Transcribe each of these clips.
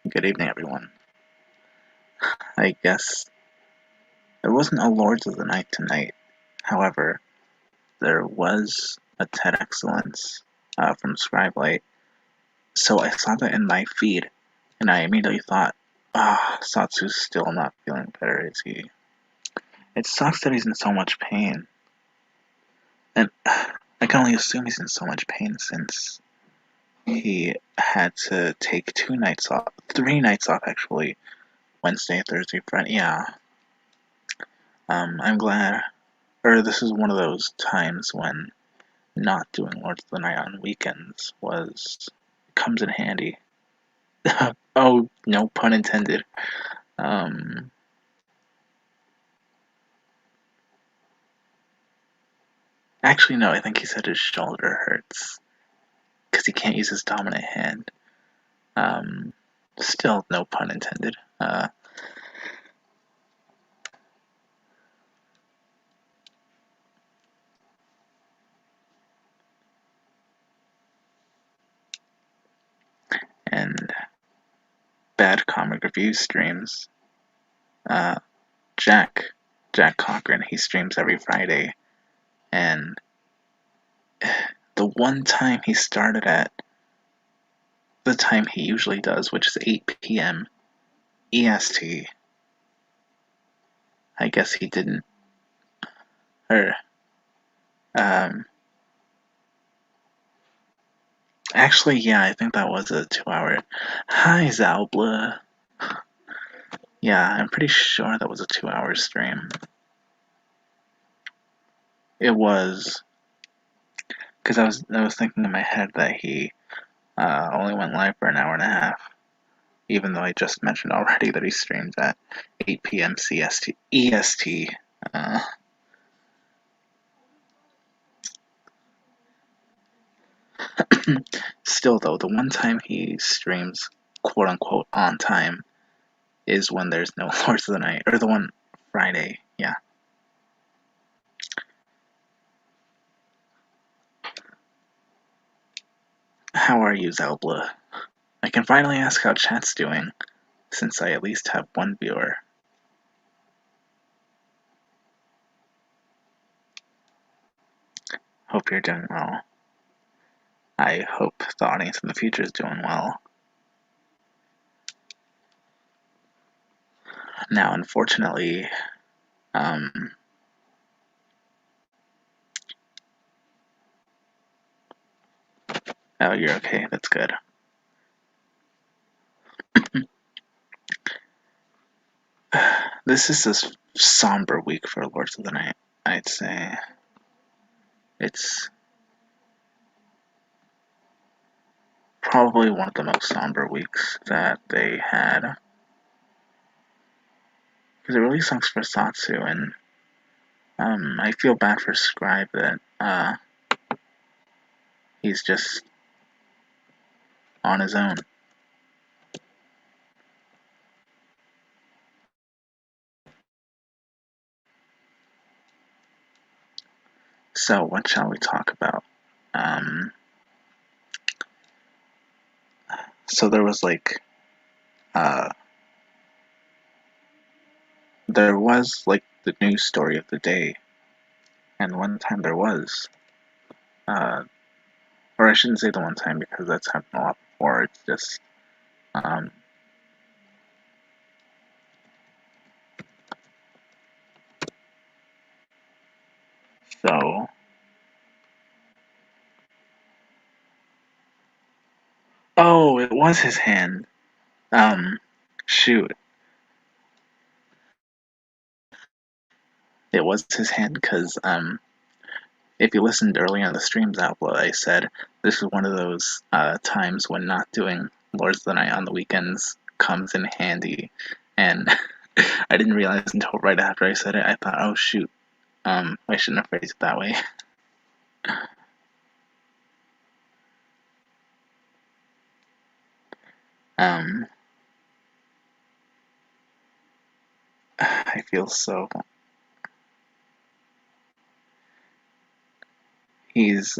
Good evening, everyone. I guess there wasn't a Lords of the Night tonight. However, there was a TED Excellence from Scribelight. So I saw that in my feed, and I immediately thought, Satsu's still not feeling better, is he? It sucks that he's in so much pain. And I can only assume he's in so much pain since he had to take 2 nights off, 3 nights off actually, Wednesday, Thursday, Friday. Yeah. I'm glad, or this is one of those times when not doing Lords of the Night on weekends comes in handy. Oh, no pun intended. Um, Actually, no. I think he said his shoulder hurts because he can't use his dominant hand. Um, Still, no pun intended. And bad comic review streams. Uh, Jack, Jack Cochran. He streams every Friday, and the one time he started at the time he usually does, which is 8 p.m. EST. I guess he didn't, or um, actually, yeah, I think that was a 2 hour. Hi, Zalbla. Yeah, I'm pretty sure that was a 2 hour stream. It was because I was thinking in my head that he only went live for an hour and a half, even though I just mentioned already that he streams at 8 p.m. CST EST. Uh, Still, though, the one time he streams quote unquote on time is when there's no Lords of the Night, or the one Friday. Yeah. How are you, Zelbla? I can finally ask how chat's doing, since I at least have one viewer. Hope you're doing well. I hope the audience in the future is doing well. Now, unfortunately, um, oh, you're okay. That's good. This is a somber week for Lords of the Night, I'd say. It's probably one of the most somber weeks that they had. Because it really sucks for Satsu, and I feel bad for Scribe that he's just on his own. So, what shall we talk about? Um, so there was uh, the news story of the day, and one time there was, uh, or I shouldn't say the one time because that's happened a lot before. It's just, um, so, oh, it was his hand. Um, Shoot, it was his hand because if you listened early on the streams output, I said this is one of those times when not doing Lords of the Night on the weekends comes in handy, and I didn't realize until right after I said it. I thought, oh shoot, I shouldn't have phrased it that way. Um, I feel so. He's,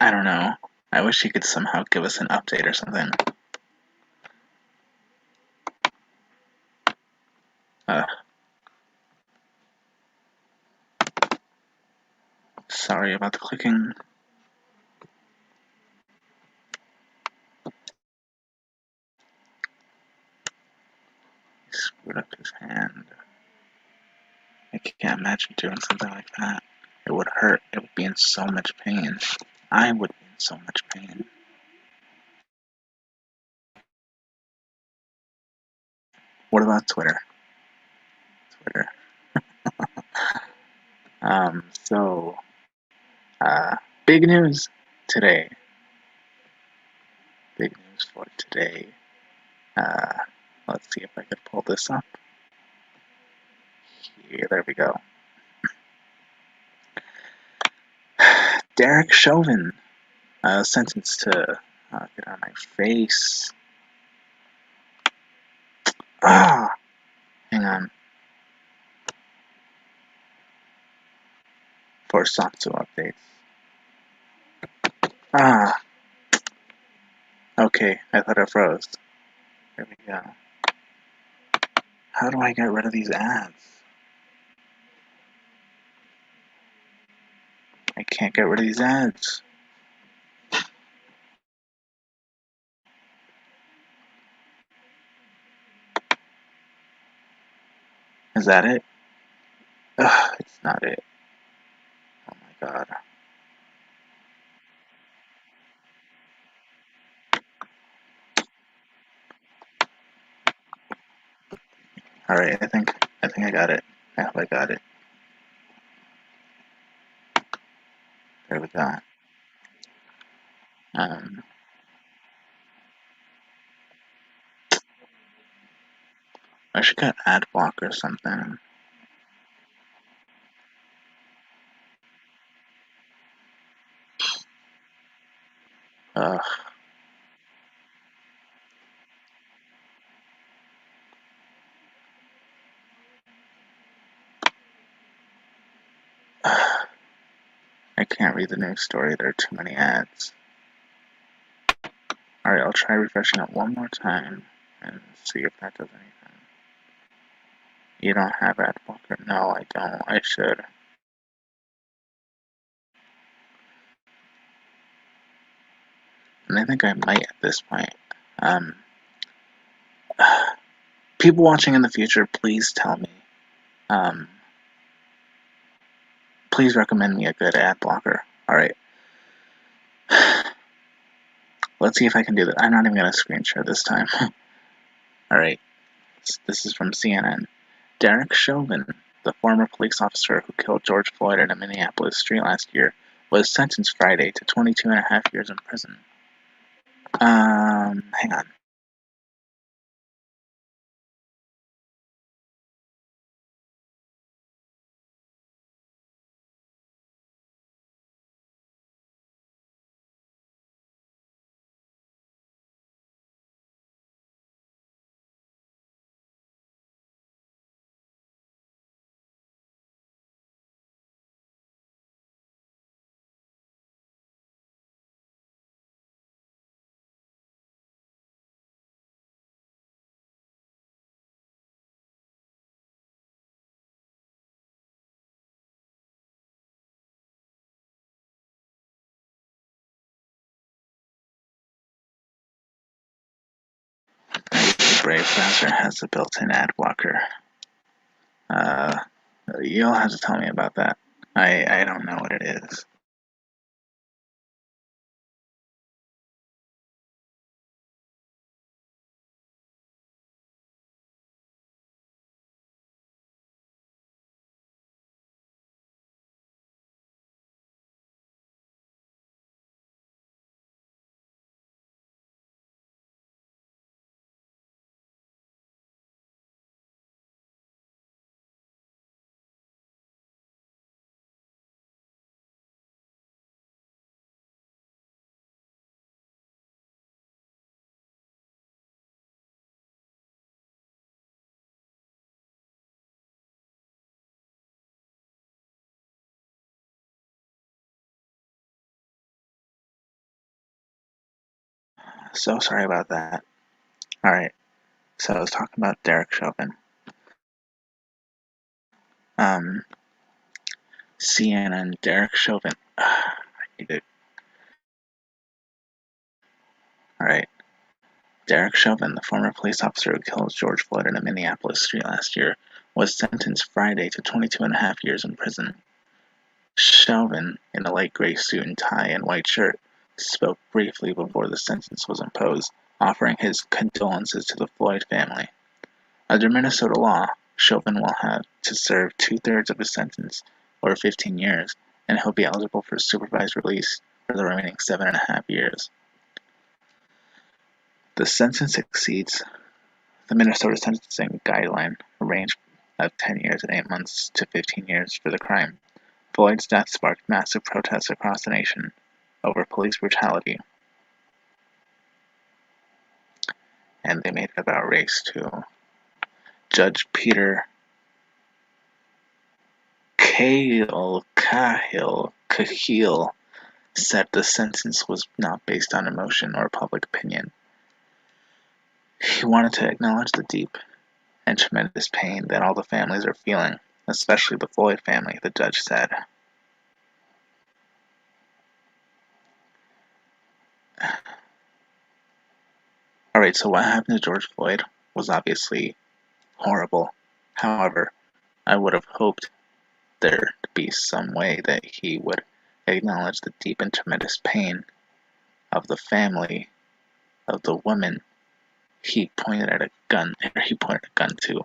I don't know. I wish he could somehow give us an update or something. Sorry about the clicking. He screwed up his hand. I can't imagine doing something like that. It would hurt. It would be in so much pain. I would be in so much pain. What about Twitter? Twitter. So, big news today. Big news for today. Uh, let's see if I could pull this up. Here, there we go. Derek Chauvin, sentenced to get on my face. Ah, hang on. For SOC 2 updates. Ah, okay. I thought I froze. There we go. How do I get rid of these ads? I can't get rid of these ads. Is that it? Ugh, it's not it. Oh my god. Alright, I think I got it. I hope I got it. There we go. I should get ad block or something. Ugh. I can't read the news story. There are too many ads. Alright, I'll try refreshing it one more time and see if that does anything. You don't have ad blocker? No, I don't. I should. And I think I might at this point. People watching in the future, please tell me. Please recommend me a good ad blocker. Alright. Let's see if I can do that. I'm not even going to screen share this time. Alright. This is from CNN. Derek Chauvin, the former police officer who killed George Floyd in a Minneapolis street last year, was sentenced Friday to 22.5 years in prison. Hang on. Brave browser has a built-in ad blocker. You'll have to tell me about that. I don't know what it is. So sorry about that. Alright, so I was talking about Derek Chauvin. CNN, Derek Chauvin. I hate it. Alright. Derek Chauvin, the former police officer who killed George Floyd in a Minneapolis street last year, was sentenced Friday to 22.5 years in prison. Chauvin, in a light gray suit and tie and white shirt, spoke briefly before the sentence was imposed, offering his condolences to the Floyd family. Under Minnesota law, Chauvin will have to serve 2/3 of his sentence, or 15 years, and he'll be eligible for supervised release for the remaining 7.5 years. The sentence exceeds the Minnesota sentencing guideline range of 10 years and 8 months to 15 years for the crime. Floyd's death sparked massive protests across the nation over police brutality, and they made it about race too. Judge Peter Cahill said the sentence was not based on emotion or public opinion. He wanted to acknowledge the deep and tremendous pain that all the families are feeling, especially the Floyd family, the judge said. Alright, so what happened to George Floyd was obviously horrible. However, I would have hoped there to be some way that he would acknowledge the deep and tremendous pain of the family of the woman he pointed a gun to.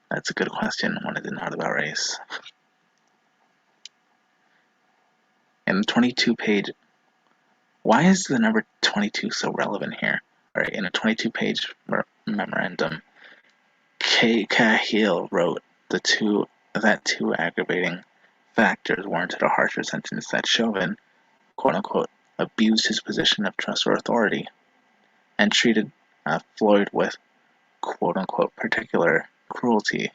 That's a good question, one I did not about race. In the 22-page, why is the number 22 so relevant here? Alright, in a 22-page memorandum, Cahill wrote that two aggravating factors warranted a harsher sentence, that Chauvin, quote-unquote, abused his position of trust or authority and treated Floyd with, quote-unquote, particular cruelty.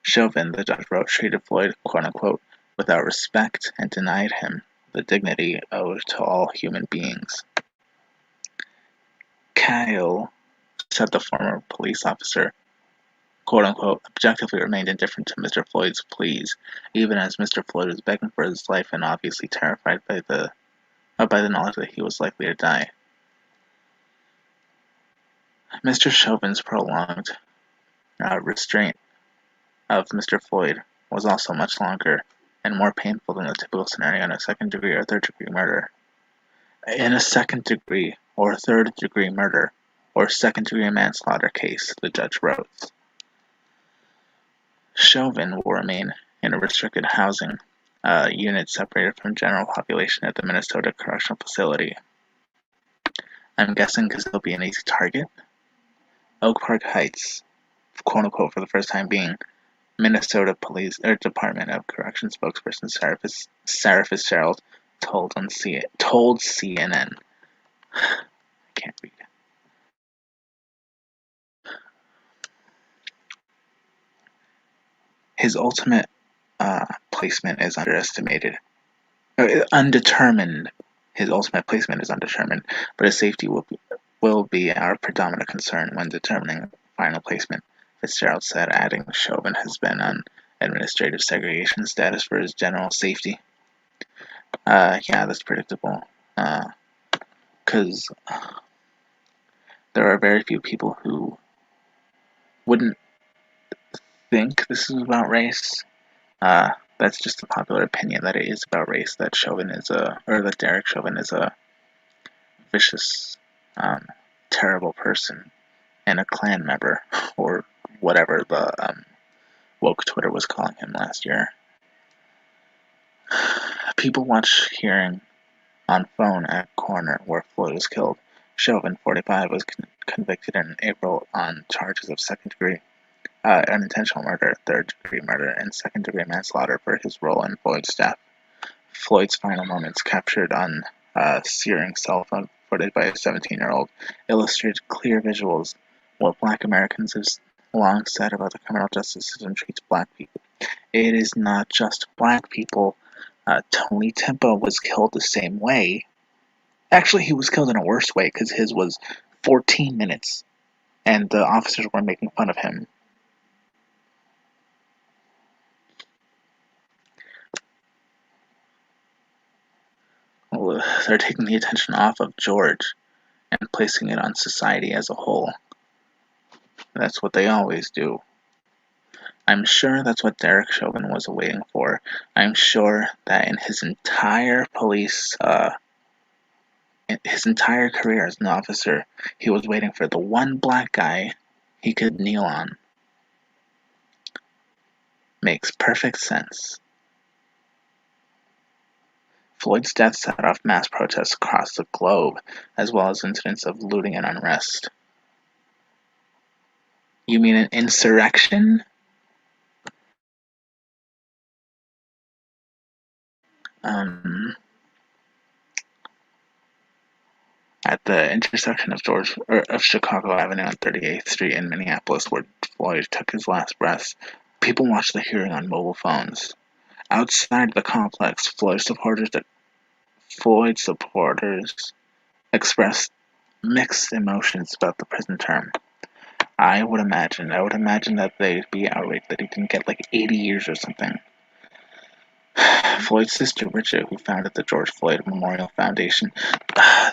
Chauvin, the judge wrote, treated Floyd, quote-unquote, without respect and denied him the dignity owed to all human beings. Cahill said the former police officer, quote-unquote, objectively remained indifferent to Mr. Floyd's pleas, even as Mr. Floyd was begging for his life and obviously terrified by the knowledge that he was likely to die. Mr. Chauvin's prolonged restraint of Mr. Floyd was also much longer and more painful than the typical scenario in a second-degree or third-degree murder. In a second-degree or third-degree murder or second-degree manslaughter case, the judge wrote, Chauvin will remain in a restricted housing unit separated from general population at the Minnesota Correctional Facility. I'm guessing because he'll be an easy target. Oak Park Heights, quote-unquote, for the first time being, Minnesota Police Department of Corrections spokesperson Sarah Fitzgerald told CNN. I can't read. His ultimate placement is undetermined. His ultimate placement is undetermined, but his safety will be our predominant concern when determining final placement, Fitzgerald said, adding Chauvin has been on administrative segregation status for his general safety. Yeah, that's predictable. Because there are very few people who wouldn't think this is about race. That's just a popular opinion that it is about race, that that Derek Chauvin is a vicious, terrible person and a Klan member, or whatever the woke Twitter was calling him last year. People watch hearing on phone at corner where Floyd was killed. Chauvin, 45, was convicted in April on charges of second-degree unintentional murder, third-degree murder, and second-degree manslaughter for his role in Floyd's death. Floyd's final moments, captured on searing cell phone footage by a 17-year-old, illustrated clear visuals what Black Americans Long said about the criminal justice system treats black people. It is not just black people. Tony Timpa was killed the same way. Actually, he was killed in a worse way because his was 14 minutes, and the officers were making fun of him. Well, they're taking the attention off of George and placing it on society as a whole. That's what they always do. I'm sure that's what Derek Chauvin was waiting for. I'm sure that in his entire his entire career as an officer, he was waiting for the one black guy he could kneel on. Makes perfect sense. Floyd's death set off mass protests across the globe, as well as incidents of looting and unrest. You mean an insurrection? At the intersection of Chicago Avenue and 38th Street in Minneapolis, where Floyd took his last breaths, people watched the hearing on mobile phones. Outside the complex, Floyd supporters expressed mixed emotions about the prison term. I would imagine that they'd be outraged that he didn't get like 80 years or something. Floyd's sister Bridget, who founded the George Floyd Memorial Foundation,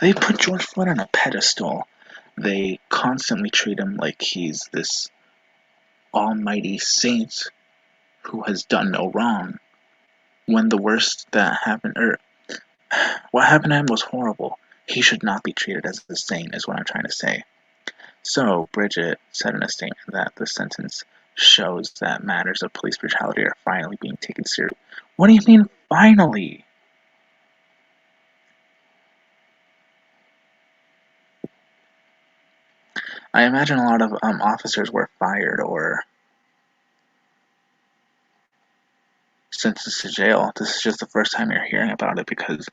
they put George Floyd on a pedestal. They constantly treat him like he's this almighty saint who has done no wrong. When the worst that happened, or what happened to him was horrible. He should not be treated as a saint, is what I'm trying to say. So, Bridget said in a statement that the sentence shows that matters of police brutality are finally being taken seriously. What do you mean, finally? I imagine a lot of officers were fired or sentenced to jail. This is just the first time you're hearing about it because,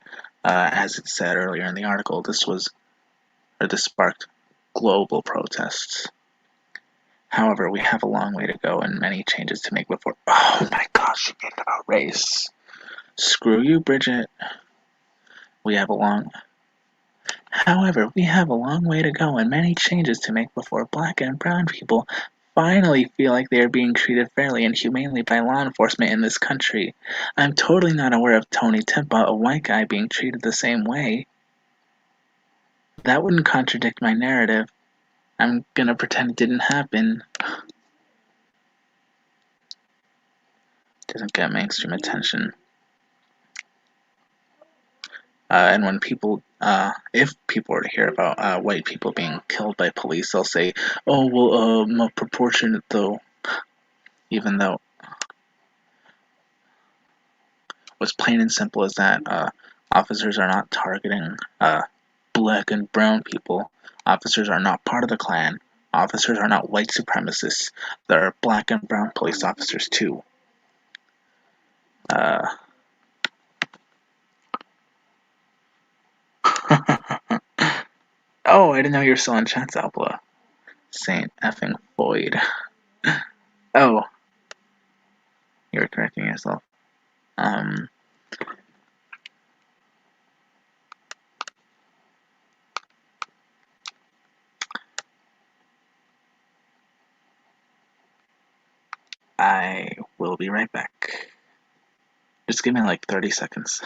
as it said earlier in the article, this sparked global protests. However, we have a long way to go and many changes to make before. Oh my gosh, you made it about race. Screw you, Bridget. We have a long. However, we have a long way to go and many changes to make before black and brown people finally feel like they are being treated fairly and humanely by law enforcement in this country. I'm totally not aware of Tony Timpa, a white guy, being treated the same way. That wouldn't contradict my narrative. I'm gonna pretend it didn't happen. Doesn't get mainstream attention. And when if people were to hear about white people being killed by police, they'll say, "Oh, well, not proportionate though." Even though what's plain and simple is that officers are not targeting black and brown people. Officers are not part of the Klan. Officers are not white supremacists. There are black and brown police officers too. Oh, I didn't know you were still in chat, Zapla. Saint effing Floyd. Oh, you were correcting yourself. Um, I will be right back. Just give me like 30 seconds.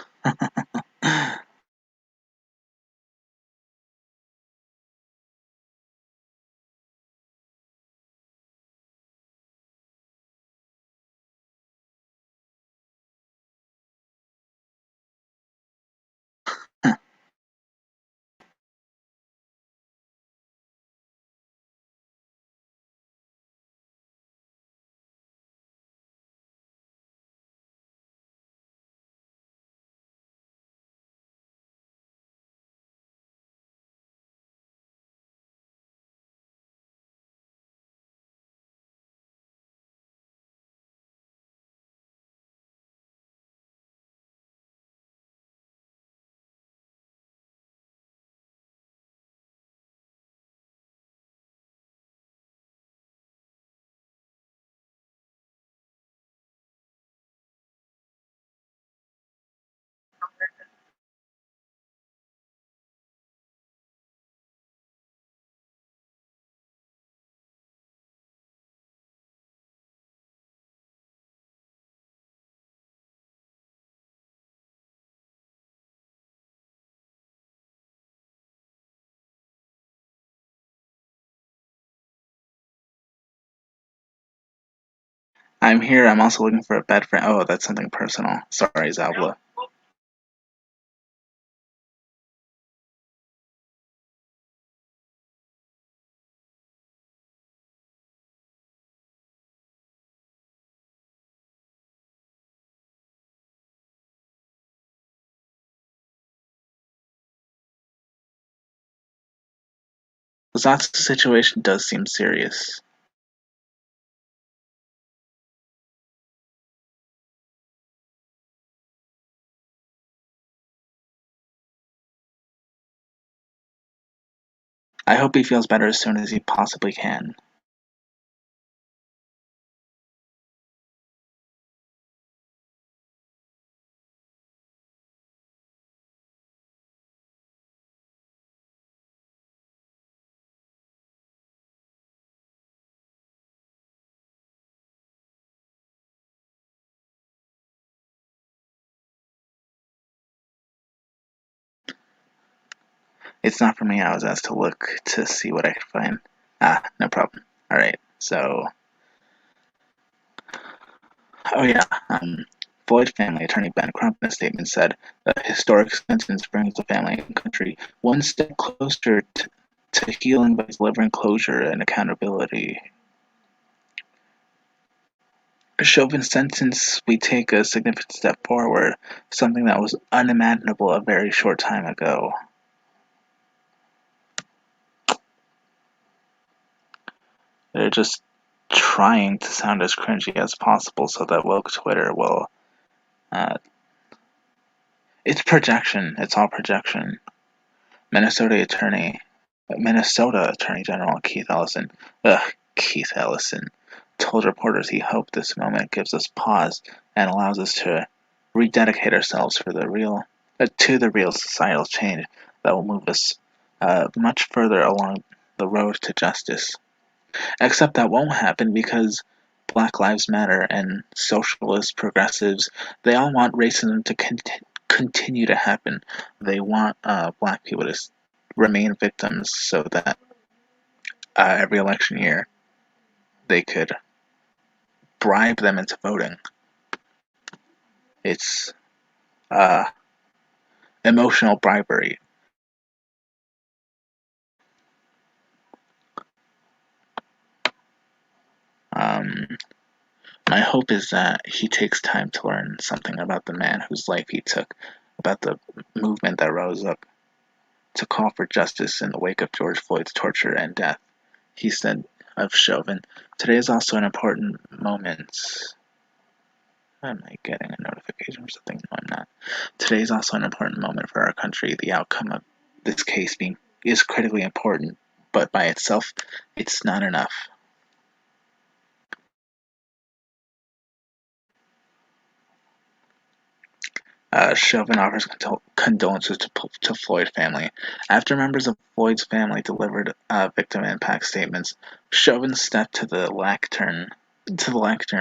I'm here. I'm also looking for a bed frame. Oh, that's something personal. Sorry, Zabla. Zat's situation does seem serious. I hope he feels better as soon as he possibly can. It's not for me. I was asked to look to see what I could find. Ah, no problem. Alright, so. Oh, yeah. Floyd family attorney Ben Crump in a statement said the historic sentence brings the family and country one step closer to healing by delivering closure and accountability. Chauvin's sentence, we take a significant step forward, something that was unimaginable a very short time ago. They're just trying to sound as cringy as possible so that woke Twitter will. Uh, it's projection. It's all projection. Minnesota attorney, Minnesota Attorney General Keith Ellison, told reporters he hoped this moment gives us pause and allows us to rededicate ourselves to the real societal change that will move us much further along the road to justice. Except that won't happen because Black Lives Matter and socialist progressives, they all want racism to continue to happen. They want black people to remain victims so that every election year they could bribe them into voting. It's uh, emotional bribery. Um, my hope is that he takes time to learn something about the man whose life he took, about the movement that rose up to call for justice in the wake of George Floyd's torture and death. He said of Chauvin, today is also an important moment. Am I getting a notification or something? No, I'm not. Today is also an important moment for our country. The outcome of this case is critically important, but by itself, it's not enough. Chauvin offers condolences to Floyd family. After members of Floyd's family delivered victim impact statements, Chauvin stepped to the lectern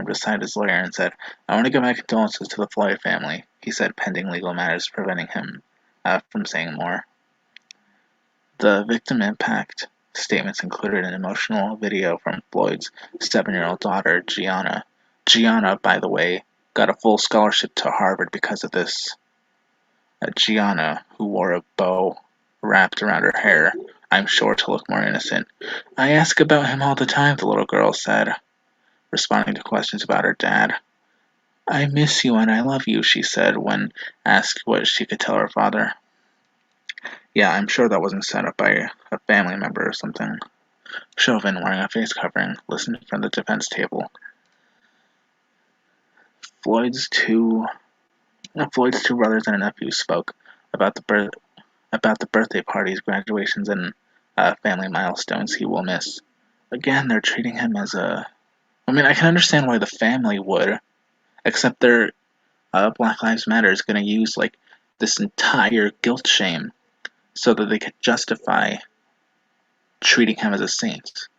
beside his lawyer and said, "I want to give my condolences to the Floyd family," he said, pending legal matters preventing him from saying more. The victim impact statements included an emotional video from Floyd's 7-year-old daughter, Gianna. Gianna, by the way, got a full scholarship to Harvard because of this. Gianna, who wore a bow wrapped around her hair, I'm sure to look more innocent. "I ask about him all the time," the little girl said, responding to questions about her dad. "I miss you and I love you," she said when asked what she could tell her father. Yeah, I'm sure that wasn't set up by a family member or something. Chauvin, wearing a face covering, listened from the defense table. Floyd's two Floyd's two brothers and a nephew spoke about the birthday parties, graduations, and family milestones he will miss. Again, they're treating him as a. I mean, I can understand why the family would, except their Black Lives Matter is going to use like this entire guilt shame so that they could justify treating him as a saint.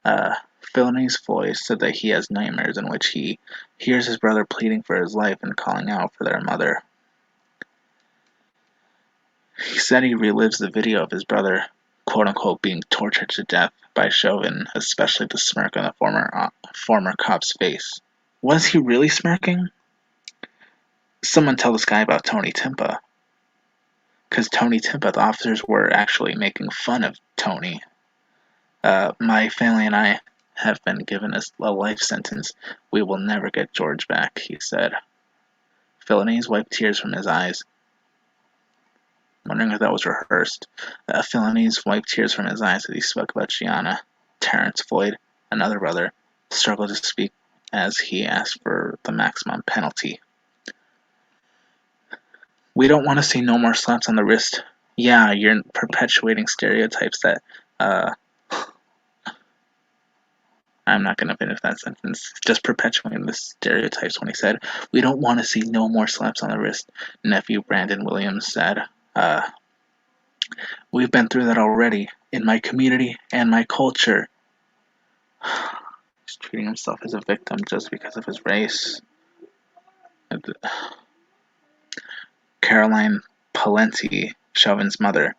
Uh, Philanese Floyd said that he has nightmares in which he hears his brother pleading for his life and calling out for their mother. He said he relives the video of his brother, quote unquote, being tortured to death by Chauvin, especially the smirk on the former cop's face. Was he really smirking? Someone tell this guy about Tony Timpa. Because Tony Timpa, the officers were actually making fun of Tony. My family and I have been given a life sentence. We will never get George back, he said. Philanese wiped tears from his eyes, wondering if that was rehearsed. Philanese wiped tears from his eyes as he spoke about Gianna. Terrence Floyd, another brother, struggled to speak as he asked for the maximum penalty. We don't want to see no more slaps on the wrist. Yeah, you're perpetuating stereotypes that, I'm not going to finish that sentence. Just perpetuating the stereotypes when he said, we don't want to see no more slaps on the wrist. Nephew Brandon Williams said, we've been through that already, in my community and my culture. He's treating himself as a victim just because of his race. Caroline Palenti, Chauvin's mother,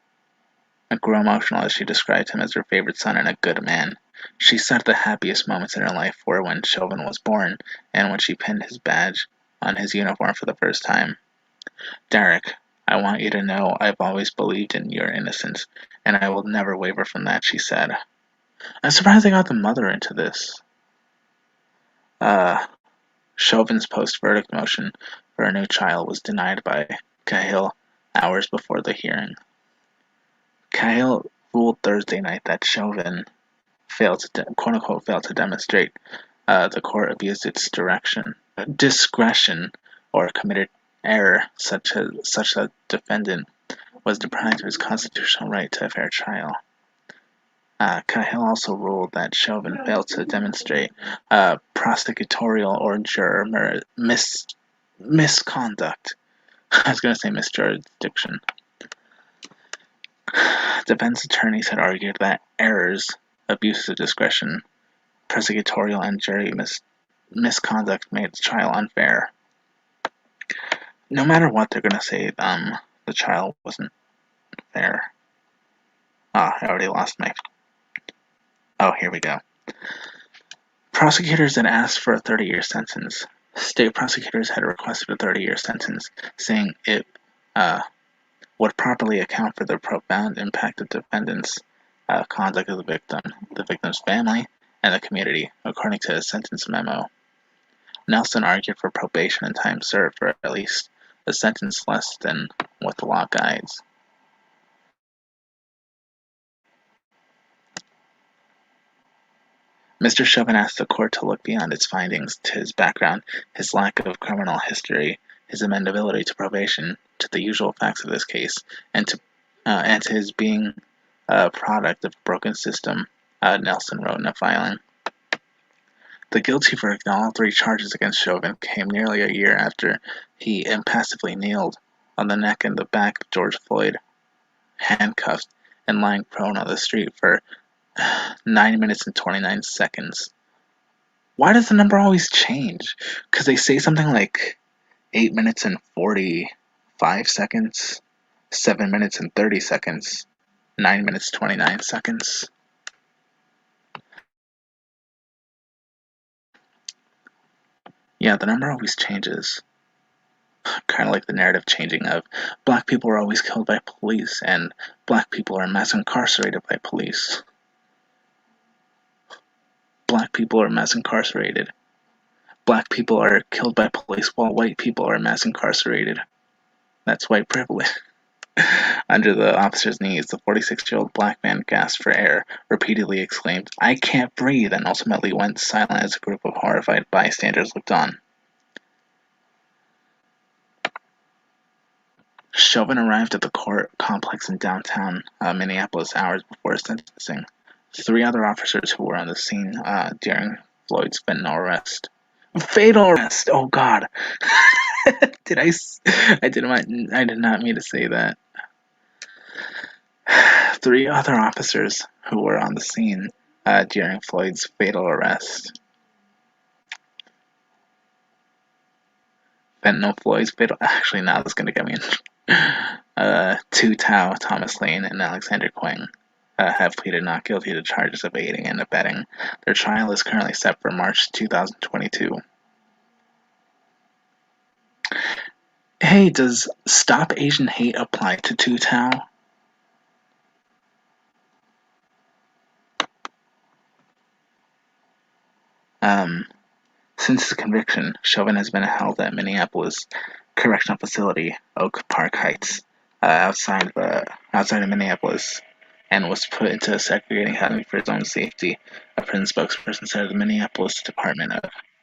grew emotional as she described him as her favorite son and a good man. She said the happiest moments in her life were when Chauvin was born and when she pinned his badge on his uniform for the first time. Derek, I want you to know I've always believed in your innocence, and I will never waver from that, she said. I'm surprised they got the mother into this. Chauvin's post-verdict motion for a new trial was denied by Cahill hours before the hearing. Cahill ruled Thursday night that Chauvin failed to demonstrate the court abused its discretion or committed error such that defendant was deprived of his constitutional right to a fair trial. Cahill also ruled that Chauvin failed to demonstrate prosecutorial or juror misconduct. I was going to say misjurisdiction. Defense attorneys had argued that errors, abuse of discretion, prosecutorial and jury misconduct made the trial unfair. No matter what they're going to say, the trial wasn't fair. I already lost my... Oh, here we go. Prosecutors had asked for a 30-year sentence. State prosecutors had requested a 30-year sentence, saying it would properly account for the profound impact of defendants' conduct of the victim's family, and the community, according to a sentence memo. Nelson argued for probation and time served for at least a sentence less than what the law guides. Mr. Chauvin asked the court to look beyond its findings to his background, his lack of criminal history, his amendability to probation, to the usual facts of this case, and to his being a product of a broken system, Nelson wrote in a filing. The guilty verdict on all three charges against Chauvin came nearly a year after he impassively kneeled on the neck and the back of George Floyd, handcuffed and lying prone on the street for 9 minutes and 29 seconds. Why does the number always change? Because they say something like 8 minutes and 45 seconds, 7 minutes and 30 seconds, 9 minutes 29 seconds. Yeah, the number always changes. Kind of like the narrative changing of black people are always killed by police and black people are mass incarcerated by police. Black people are mass incarcerated. Black people are killed by police while white people are mass incarcerated. That's white privilege. Under the officer's knees, the 46-year-old black man gasped for air, repeatedly exclaimed, "I can't breathe," and ultimately went silent as a group of horrified bystanders looked on. Chauvin arrived at the court complex in downtown Minneapolis hours before his sentencing. 3 other officers who were on the scene during Floyd's fatal arrest. Fatal arrest! Oh God! I did not mean to say that. 3 other officers who were on the scene during Floyd's fatal arrest. Fentanyl Floyd's fatal... Actually, this is going to get me in. Tu Tao, Thomas Lane, and Alexander Quang. have pleaded not guilty to charges of aiding and abetting. Their trial is currently set for March 2022. Hey, does Stop Asian Hate apply to Tou Tao? Since his conviction, Chauvin has been held at Minneapolis Correctional Facility, Oak Park Heights, outside of Minneapolis, and was put into a segregating housing for his own safety. A prison spokesperson said the Minneapolis Department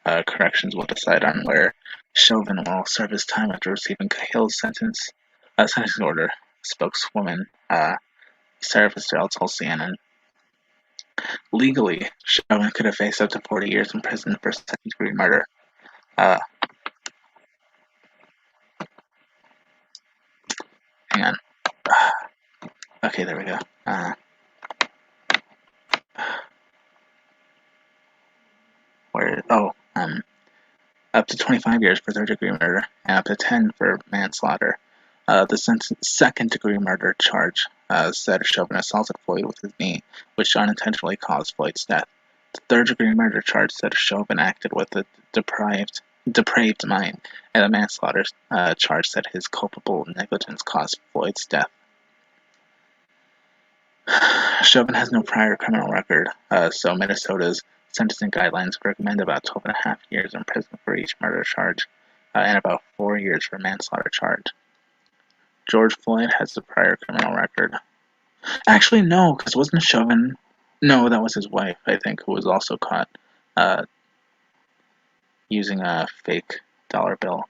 of Corrections will decide on where Chauvin will serve his time after receiving Cahill's sentencing order. Spokeswoman Sarah Fitzgerald told CNN. Legally, Chauvin could have faced up to 40 years in prison for second-degree murder. Uh, Hang on. Okay, there we go. Up to 25 years for third-degree murder and up to 10 for manslaughter. The second-degree murder charge said Chauvin assaulted Floyd with his knee, which unintentionally caused Floyd's death. The third-degree murder charge said Chauvin acted with a depraved mind, and the manslaughter charge said his culpable negligence caused Floyd's death. Chauvin has no prior criminal record, so Minnesota's sentencing guidelines recommend about 12.5 years in prison for each murder charge, and about 4 years for manslaughter charge. George Floyd has a prior criminal record. Actually, no, because wasn't Chauvin... No, that was his wife, I think, who was also caught using a fake dollar bill.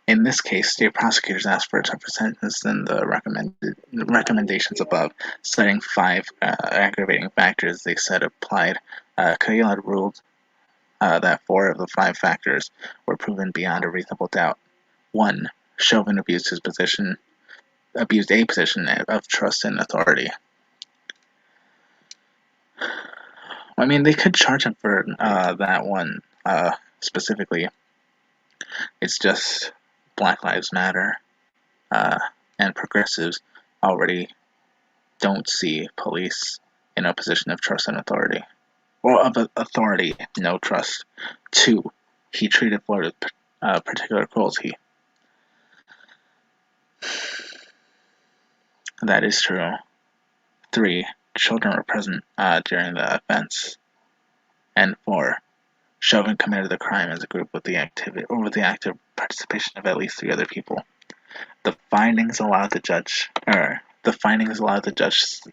In this case, state prosecutors asked for a tougher sentence than the recommendations above, citing 5 aggravating factors they said applied. Cahill had ruled that 4 of the 5 factors were proven beyond a reasonable doubt. 1. Chauvin abused a position of trust and authority. I mean, they could charge him for that one specifically. It's just Black Lives Matter and progressives already don't see police in a position of trust and authority. Or of authority, no trust. 2. He treated Floyd with particular cruelty. That is true. 3. Children were present during the offense. And 4. Chauvin committed the crime as a group with the active participation of at least 3 other people. The findings allowed the judge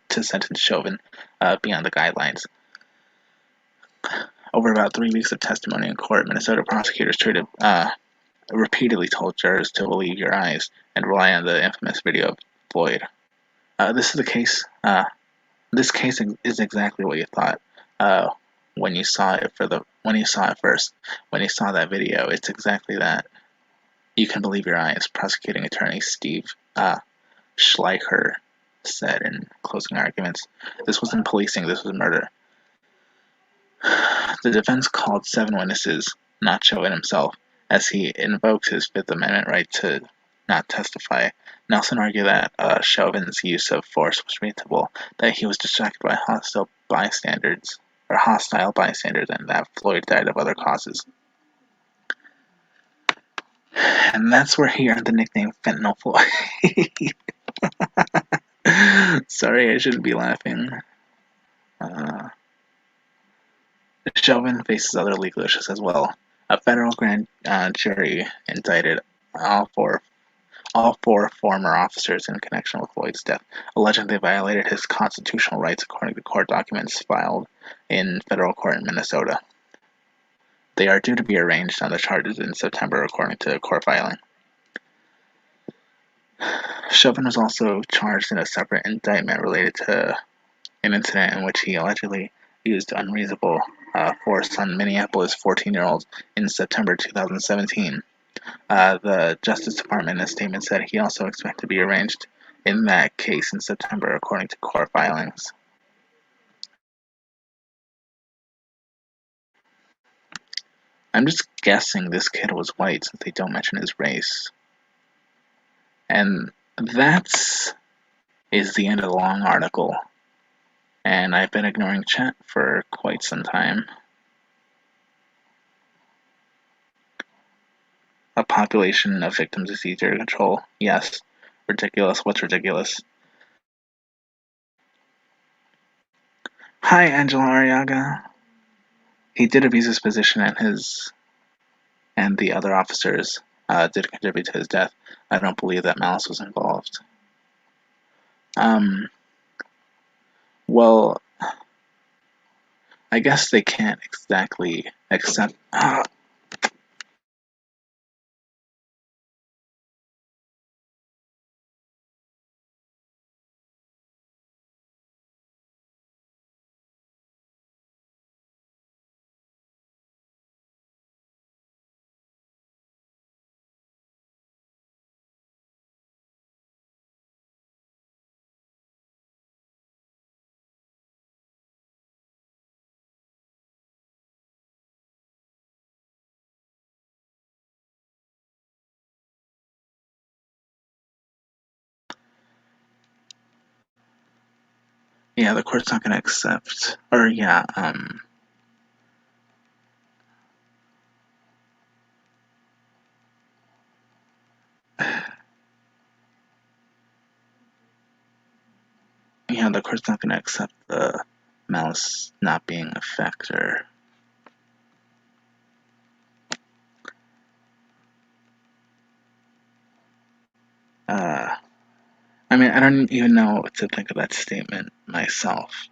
to sentence Chauvin beyond the guidelines. Over about 3 weeks of testimony in court, Minnesota prosecutors repeatedly told jurors to believe your eyes and rely on the infamous video of Floyd. This case is exactly what you thought when you saw it first. When you saw that video, it's exactly that. You can believe your eyes, prosecuting attorney Steve Schleicher said in closing arguments. This wasn't policing, this was murder. The defense called 7 witnesses, not Chauvin himself, as he invoked his Fifth Amendment right to not testify. Nelson argued that Chauvin's use of force was reasonable, that he was distracted by hostile bystanders, and that Floyd died of other causes. And that's where he earned the nickname Fentanyl Floyd. Sorry, I shouldn't be laughing. Chauvin faces other legal issues as well. A federal grand jury indicted all four former officers in connection with Floyd's death, alleging they violated his constitutional rights according to court documents filed in federal court in Minnesota. They are due to be arraigned on the charges in September, according to court filing. Chauvin was also charged in a separate indictment related to an incident in which he allegedly used unreasonable force on Minneapolis 14-year-old in September 2017. The Justice Department in a statement said he also expected to be arraigned in that case in September, according to court filings. I'm just guessing this kid was white since they don't mention his race. And that's is the end of the long article. And I've been ignoring chat for quite some time. A population of victims is easier to control. Yes. Ridiculous. What's ridiculous? Hi, Angela Arriaga. He did abuse his position, and the other officers did contribute to his death. I don't believe that malice was involved. Well, I guess they can't exactly accept. Yeah, the court's not going to accept. Or, yeah, yeah, the court's not going to accept the malice not being a factor. I mean, I don't even know what to think of that statement myself.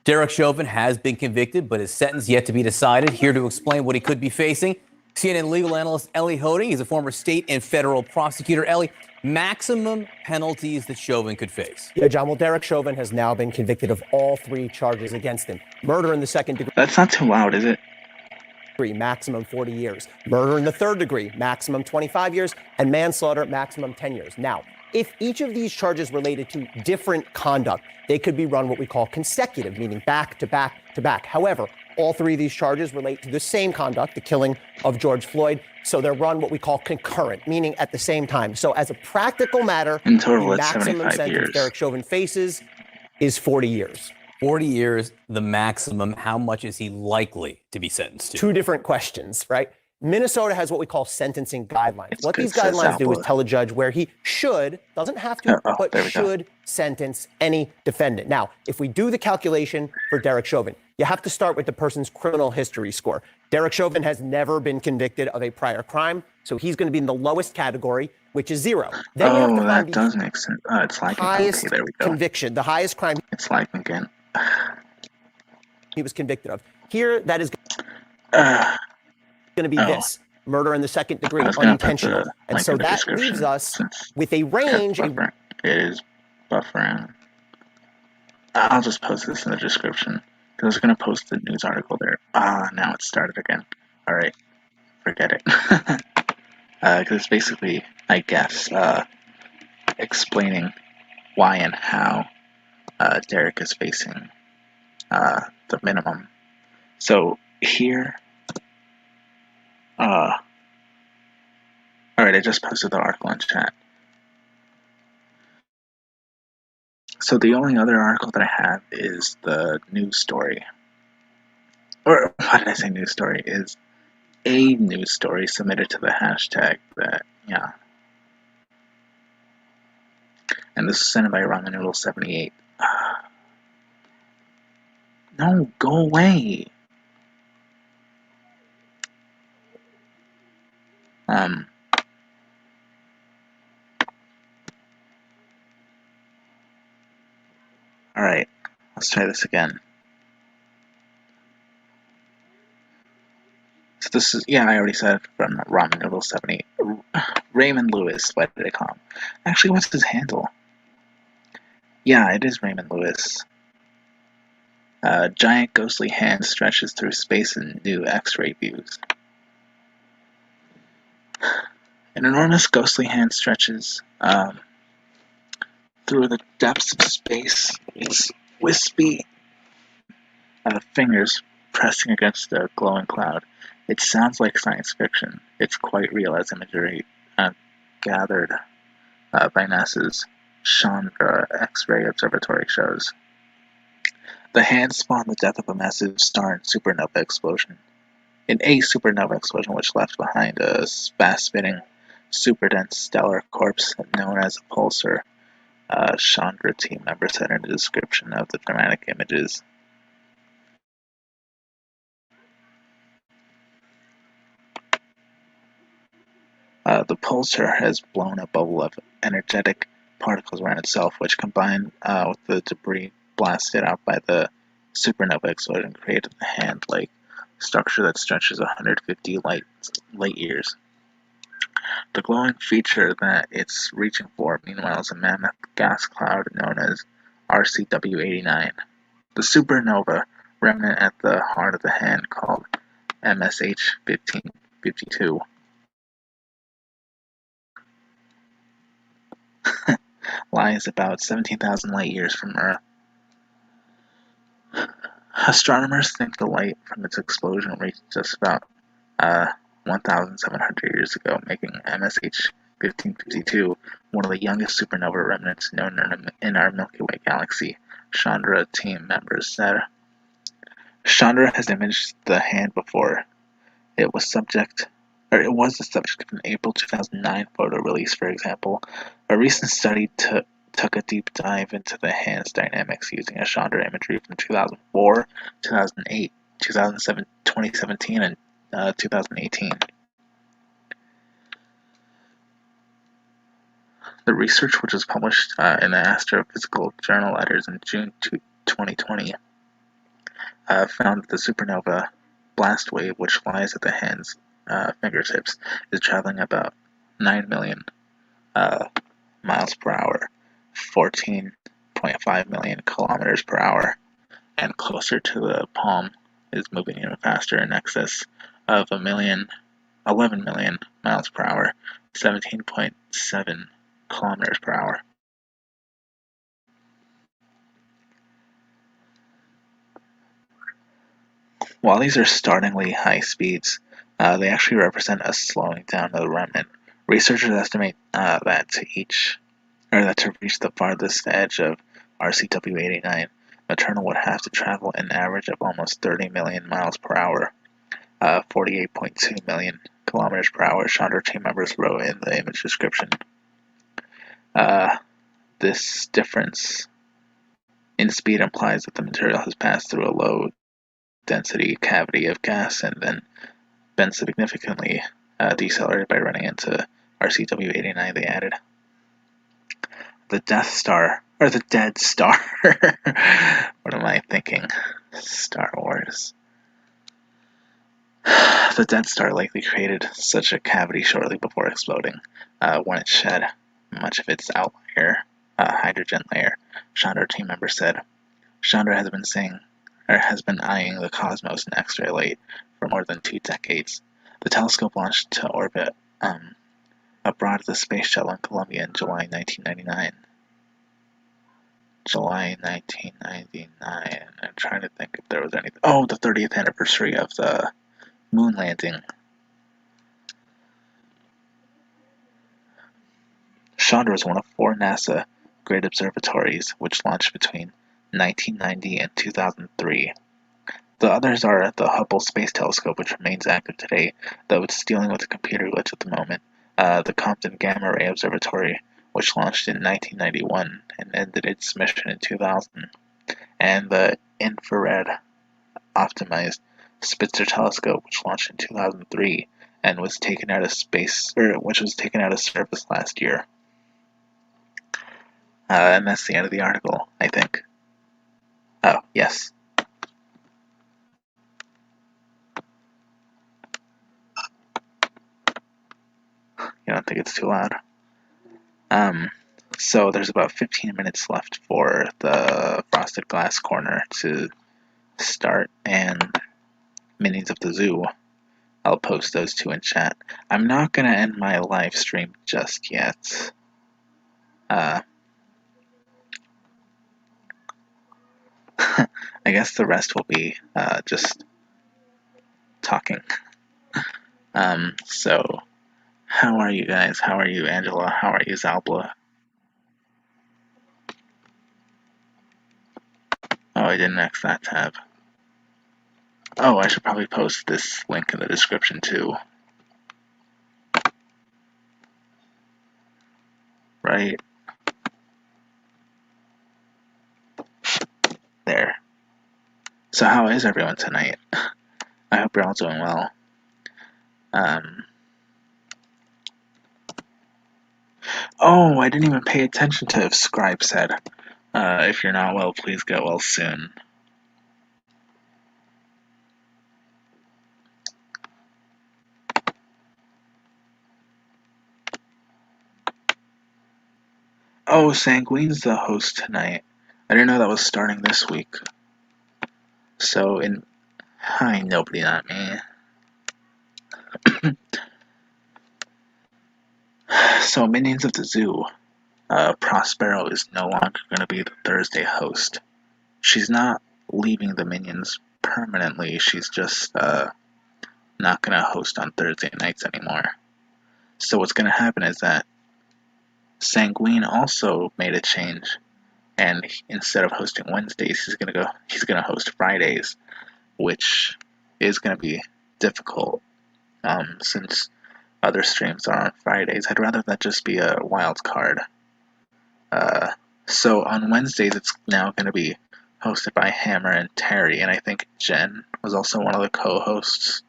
Derek Chauvin has been convicted, but his sentence yet to be decided. Here to explain what he could be facing, CNN legal analyst Ellie Holding. He's a former state and federal prosecutor. Ellie, maximum penalties that Chauvin could face. Yeah, John, well, Derek Chauvin has now been convicted of all 3 charges against him. Murder in the second degree. That's not too loud, is it? Maximum 40 years. Murder in the third degree, maximum 25 years. And manslaughter, maximum 10 years. Now, if each of these charges related to different conduct, they could be run what we call consecutive, meaning back to back to back. However, all 3 of these charges relate to the same conduct, the killing of George Floyd. So they're run what we call concurrent, meaning at the same time. So as a practical matter, in total, the it's maximum 75 sentence years. Derek Chauvin faces is 40 years. 40 years, the maximum. How much is he likely to be sentenced to? 2 different questions, right? Minnesota has what we call sentencing guidelines. It's what good, these guidelines do is Southwood. tell a judge where he should, doesn't have to, but there we go. should sentence any defendant. Now, if we do the calculation for Derek Chauvin, you have to start with the person's criminal history score. Derek Chauvin has never been convicted of a prior crime, so he's going to be in the lowest category, which is 0. Then you have to Oh, find that the does make sense. It's like highest okay, there we go. conviction, the highest crime It's like again. he was convicted of. Here, that is Uh, going to be this. Murder in the second degree, I was gonna put unintentional. the And link so in the that description leaves us since with a range. It is buffering. I'll just post this in the description because I was gonna post the news article there. Now it started again. All right, forget it. Because it's basically, I guess, explaining why and how Derek is facing the minimum. So here, alright, I just posted the article in chat. So the only other article that I have is the news story. Or, why did I say news story? Is a news story submitted to the hashtag that, yeah. And this is sent by Ramanoodle78. No, go away! Alright, let's try this again. So this is, yeah, I already said it from Ramanoodle78. Raymond Lewis, why did I call him? Actually, what's his handle? Yeah, it is Raymond Lewis. Giant ghostly hand stretches through space in new X-ray views. An enormous ghostly hand stretches through the depths of space, its wispy fingers pressing against a glowing cloud. It sounds like science fiction. It's quite real as imagery gathered by NASA's Chandra X-ray Observatory shows. The hand spawned the death of a massive star in supernova explosion. In a supernova explosion which left behind a fast-spinning, super-dense stellar corpse known as a pulsar, Chandra team member said in a description of the dramatic images. The pulsar has blown a bubble of energetic particles around itself, which combined with the debris blasted out by the supernova explosion created a hand-like structure that stretches 150 light years. The glowing feature that it's reaching for, meanwhile, is a mammoth gas cloud known as RCW-89. The supernova remnant at the heart of the hand, called MSH 1552, lies about 17,000 light years from Earth. Astronomers think the light from its explosion reached just about 1,700 years ago, making MSH 1552 one of the youngest supernova remnants known in our Milky Way galaxy, Chandra team members said. Chandra has imaged the hand before. It was the subject of an April 2009 photo release, for example. A recent study took a deep dive into the hand's dynamics using a Chandra imagery from 2004, 2008, 2017, and 2018. The research, which was published in the Astrophysical Journal Letters in June 2020, found that the supernova blast wave, which lies at the hand's fingertips, is traveling about 9 million miles per hour, 14.5 million kilometers per hour, and closer to the palm is moving even faster, in excess of 11 million miles per hour, 17.7 kilometers per hour. While these are startlingly high speeds, they actually represent a slowing down of the remnant. Researchers estimate that to reach the farthest edge of RCW-89, Maternal would have to travel an average of almost 30 million miles per hour, 48.2 million kilometers per hour, Chandra team members wrote in the image description. This difference in speed implies that the material has passed through a low density cavity of gas and then been significantly decelerated by running into RCW-89, they added. The Death Star, or the Dead Star. What am I thinking? Star Wars. The Dead Star likely created such a cavity shortly before exploding, when it shed much of its outlier hydrogen layer, Chandra team member said. Chandra has been eyeing the cosmos in X-ray light for more than 2 decades. The telescope launched to orbit aboard the Space Shuttle in Columbia in July 1999. I'm trying to think if there was anything. Oh, the 30th anniversary of the moon landing. Chandra is one of 4 NASA Great Observatories, which launched between 1990 and 2003. The others are the Hubble Space Telescope, which remains active today, though it's dealing with a computer glitch at the moment, the Compton Gamma Ray Observatory, which launched in 1991 and ended its mission in 2000, and the Infrared Optimized Spitzer Telescope, which launched in 2003 and was taken out of service last year. And that's the end of the article, I think. Oh, yes. You don't think it's too loud? So there's about 15 minutes left for the Frosted Glass Corner to start, and Minions of the Zoo. I'll post those 2 in chat. I'm not gonna end my live stream just yet. I guess the rest will be just talking. So how are you guys? How are you, Angela? How are you, Zalbla? Oh, I didn't X that tab. Oh, I should probably post this link in the description too. Right? There. So how is everyone tonight? I hope you're all doing well. Oh, I didn't even pay attention to if Scribe said, if you're not well, please get well soon. Oh, Sanguine's the host tonight. I didn't know that was starting this week. So, hi, nobody, not me. So, Minions of the Zoo. Prospero is no longer going to be the Thursday host. She's not leaving the Minions permanently. She's just not going to host on Thursday nights anymore. So, what's going to happen is that Sanguine also made a change, and instead of hosting Wednesdays, he's gonna host Fridays, which is gonna be difficult since other streams are on Fridays. I'd rather that just be a wild card. So on Wednesdays, it's now gonna be hosted by Hammer and Terry, and I think Jen was also one of the co-hosts.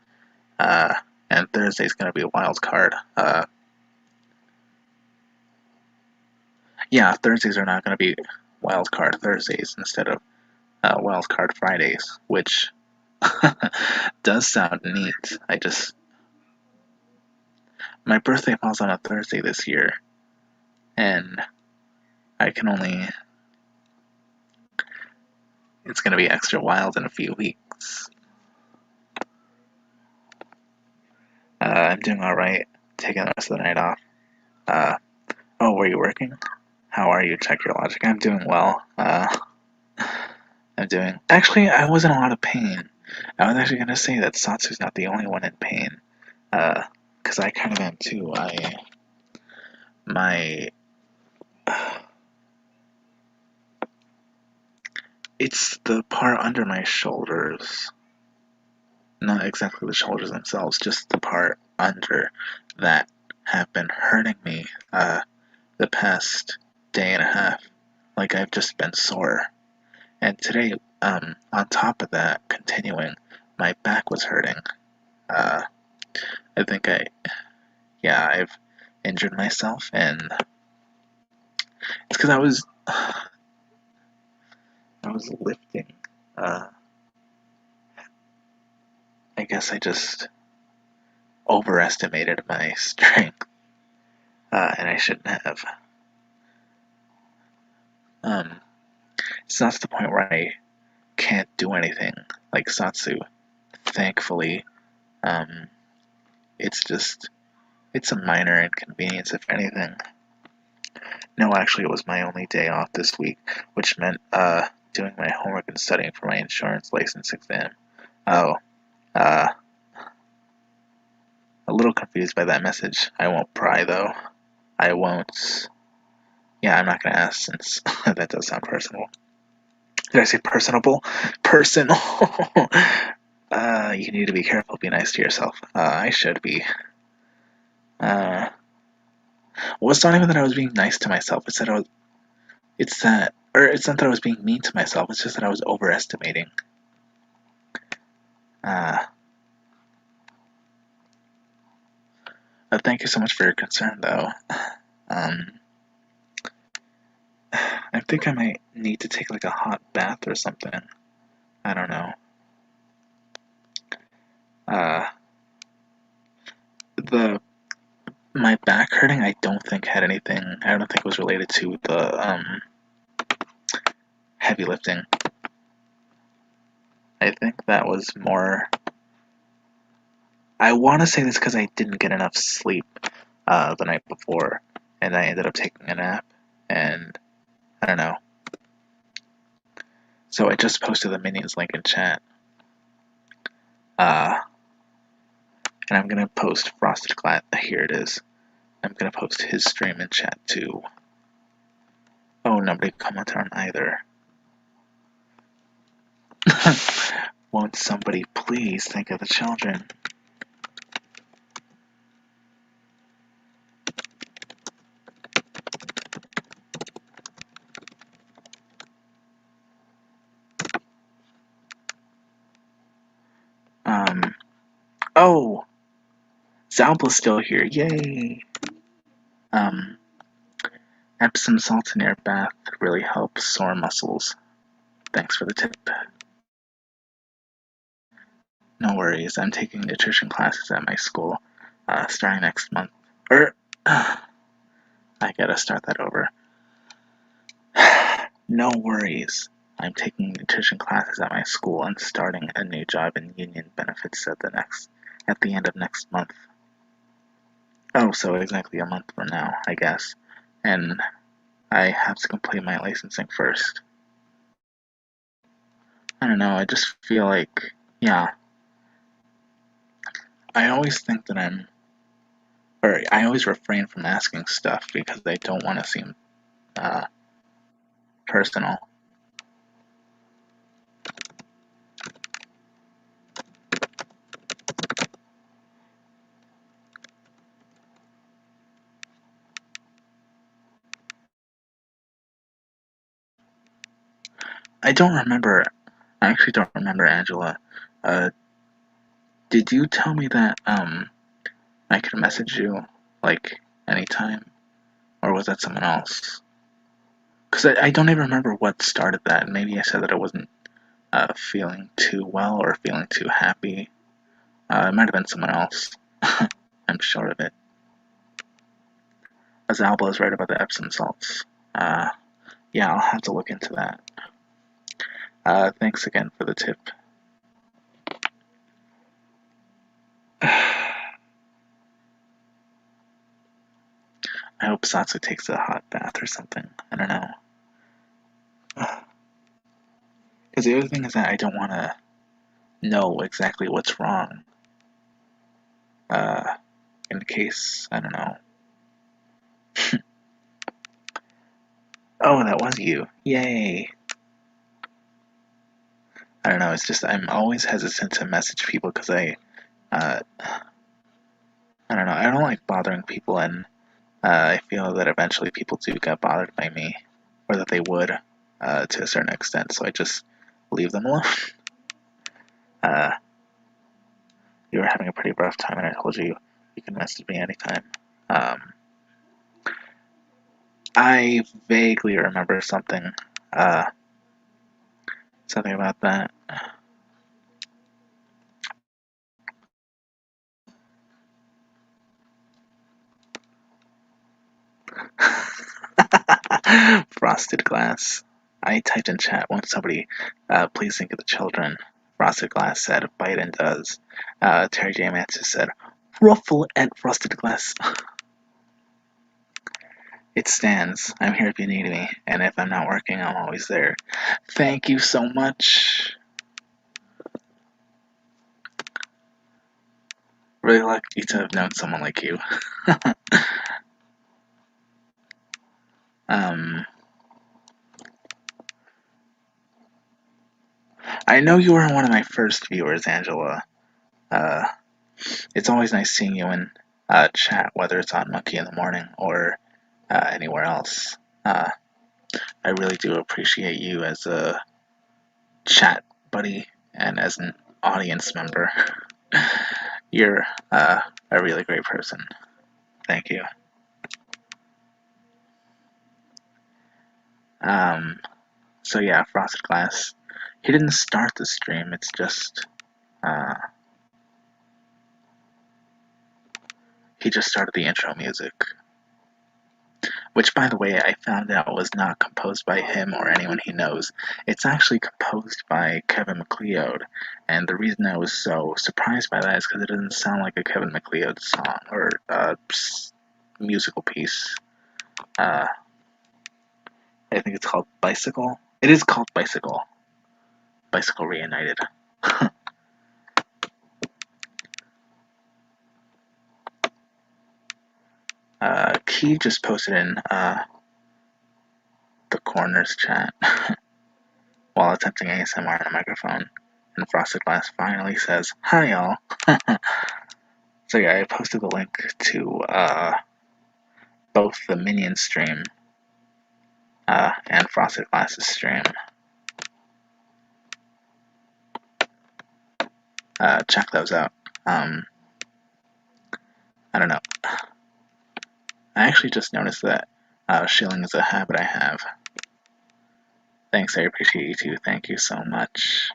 And Thursday's gonna be a wild card. Yeah, Thursdays are not gonna be wildcard Thursdays instead of wildcard Fridays, which does sound neat. My birthday falls on a Thursday this year, and it's gonna be extra wild in a few weeks. I'm doing alright, taking the rest of the night off. Oh, were you working? How are you, Check Your Logic? I'm doing well. Actually, I was in a lot of pain. I was actually gonna say that Satsu's not the only one in pain. Because I kind of am too. It's the part under my shoulders. Not exactly the shoulders themselves, just the part under that have been hurting me the past day and a half. Like I've just been sore. And today, on top of that, continuing, my back was hurting. I think I've injured myself, and it's because I was lifting. I guess I just overestimated my strength, and I shouldn't have. It's not to the point where I can't do anything like Satsu. Thankfully, it's a minor inconvenience, if anything. No, actually, it was my only day off this week, which meant doing my homework and studying for my insurance license exam. Oh, a little confused by that message. I won't pry though. I won't. Yeah, I'm not gonna ask since that does sound personal. Did I say personable? Personal. You need to be careful. Be nice to yourself. I should be. Well, it's not even that I was being nice to myself. It's not that I was being mean to myself. It's just that I was overestimating. Thank you so much for your concern, though. I think I might need to take like a hot bath or something. I don't know. My back hurting, I don't think had anything. I don't think it was related to the heavy lifting. I think that was more. I want to say this because I didn't get enough sleep the night before, and I ended up taking a nap, and I don't know. So I just posted the Minions link in chat. And I'm gonna post Frosted Glass. Here it is. I'm gonna post his stream in chat too. Oh, nobody commented on either. Won't somebody please think of the children? Oh! Zalba's still here, yay! Epsom salt in your bath really helps sore muscles. Thanks for the tip. No worries, I'm taking nutrition classes at my school, starting next month. I gotta start that over. No worries, I'm taking nutrition classes at my school and starting a new job in union benefits at the end of next month. Oh, so exactly a month from now, I guess. And I have to complete my licensing first. I don't know, I just feel like, yeah. I always think that I always refrain from asking stuff because I don't want to seem personal. I actually don't remember, Angela. Did you tell me that, I could message you, like, anytime? Or was that someone else? Because I don't even remember what started that. Maybe I said that I wasn't, feeling too well or feeling too happy. It might have been someone else. I'm sure of it. Azalba is right about the Epsom salts. Yeah, I'll have to look into that. Thanks again for the tip. I hope Satsu takes a hot bath or something. I don't know. Because the other thing is that I don't want to know exactly what's wrong. In case, I don't know. Oh, that was you. Yay. I don't know, it's just I'm always hesitant to message people because I don't know, I don't like bothering people, and I feel that eventually people do get bothered by me, or that they would, to a certain extent, so I just leave them alone. You were having a pretty rough time, and I told you you can message me anytime. I vaguely remember something about that. Frosted Glass. I typed in chat, won't somebody please think of the children? Frosted Glass said, Biden does. Terry J. Manson said, Ruffle at Frosted Glass. It stands. I'm here if you need me, and if I'm not working, I'm always there. Thank you so much. Really lucky to have known someone like you. I know you were one of my first viewers, Angela. It's always nice seeing you in chat, whether it's on Monkey in the Morning or anywhere else. I really do appreciate you as a chat buddy and as an audience member. You're a really great person. Thank you. So yeah, Frosted Glass. He didn't start the stream, it's just he just started the intro music. Which, by the way, I found out was not composed by him or anyone he knows. It's actually composed by Kevin MacLeod, and the reason I was so surprised by that is because it doesn't sound like a Kevin MacLeod song or musical piece. I think it's called Bicycle. It is called Bicycle. Bicycle Reunited. Key just posted in the corners chat while attempting ASMR on a microphone, and Frosted Glass finally says, "Hi, y'all." So yeah, I posted the link to both the Minion stream and Frosted Glass's stream. Check those out. I don't know. I actually just noticed that shilling is a habit I have. Thanks, I appreciate you too. Thank you so much.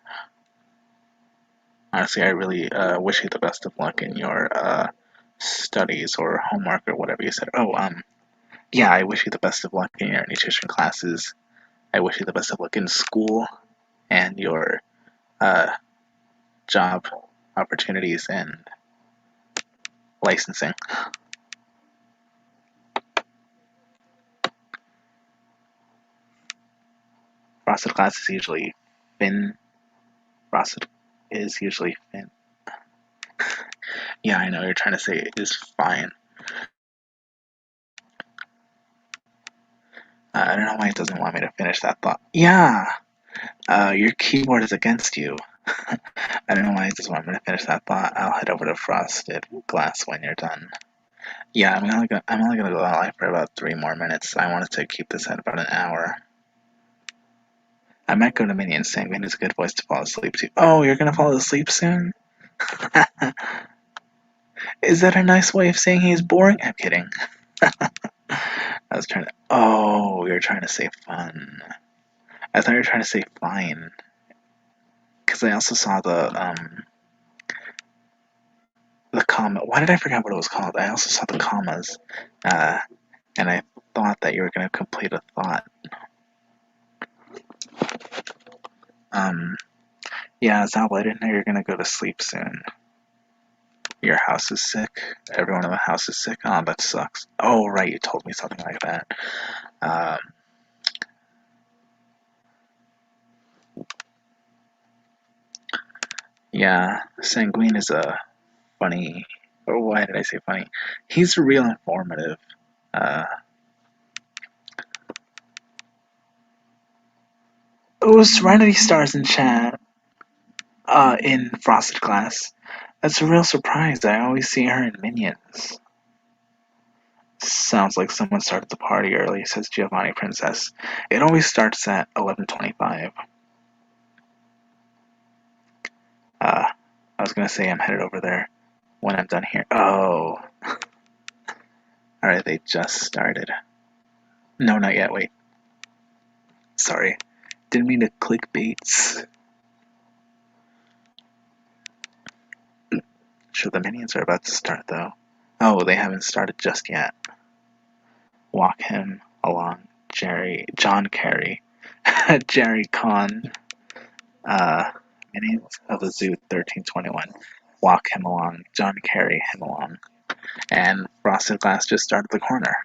Honestly, I really wish you the best of luck in your studies or homework or whatever you said. Oh, yeah, I wish you the best of luck in your nutrition classes. I wish you the best of luck in school and your job opportunities and licensing. Frosted Glass is usually Finn. Frosted is usually Finn. Yeah, I know you're trying to say it is fine. I don't know why it doesn't want me to finish that thought. Yeah, your keyboard is against you. I don't know why it doesn't want me to finish that thought. I'll head over to Frosted Glass when you're done. Yeah, I'm only gonna go live for about 3 more minutes. I wanted to keep this at about an hour. I might go to Minion. Sanguine is a good voice to fall asleep to. Oh, you're gonna fall asleep soon? Is that a nice way of saying he's boring? I'm kidding. I was trying to. Oh, you're trying to say fun. I thought you were trying to say fine. Because I also saw the comma. Why did I forget what it was called? I also saw the commas, and I thought that you were gonna complete a thought. Yeah, is that late in there? You're gonna go to sleep soon. Your house is sick. Everyone in the house is sick. Oh, that sucks. Oh, right, you told me something like that. Yeah, Sanguine is a funny. Or why did I say funny? He's real informative. Oh, Serenity Stars in chat. In Frosted Glass. That's a real surprise. I always see her in Minions. Sounds like someone started the party early, says Giovanni Princess. It always starts at 11:25. I was gonna say I'm headed over there when I'm done here. Oh. Alright, they just started. No, not yet, wait. Sorry. Didn't mean to click baits. Sure, the Minions are about to start, though. Oh, they haven't started just yet. Walk him along. John Kerry. Jerry Kahn. Minions of the Zoo 1321. Walk him along. John Kerry him along. And Frosted Glass just started the corner.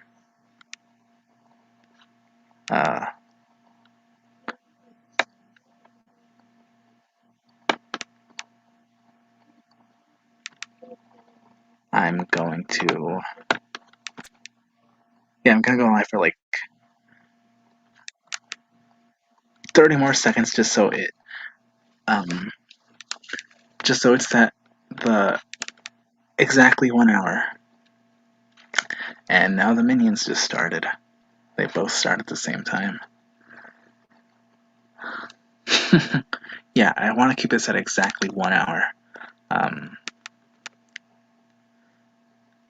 I'm going to. Yeah, I'm gonna go live for like 30 more seconds just so it. Just so it's at the exactly 1 hour. And now the Minions just started. They both start at the same time. Yeah, I want to keep this at exactly 1 hour.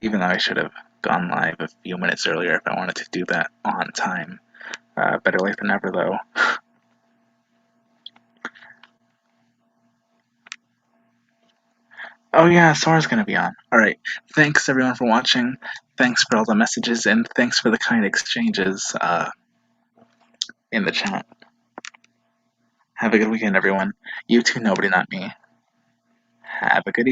Even though I should have gone live a few minutes earlier if I wanted to do that on time. Better late than never, though. Oh yeah, Sora's gonna be on. Alright, thanks everyone for watching. Thanks for all the messages, and thanks for the kind exchanges in the chat. Have a good weekend, everyone. You too, nobody, not me. Have a good evening.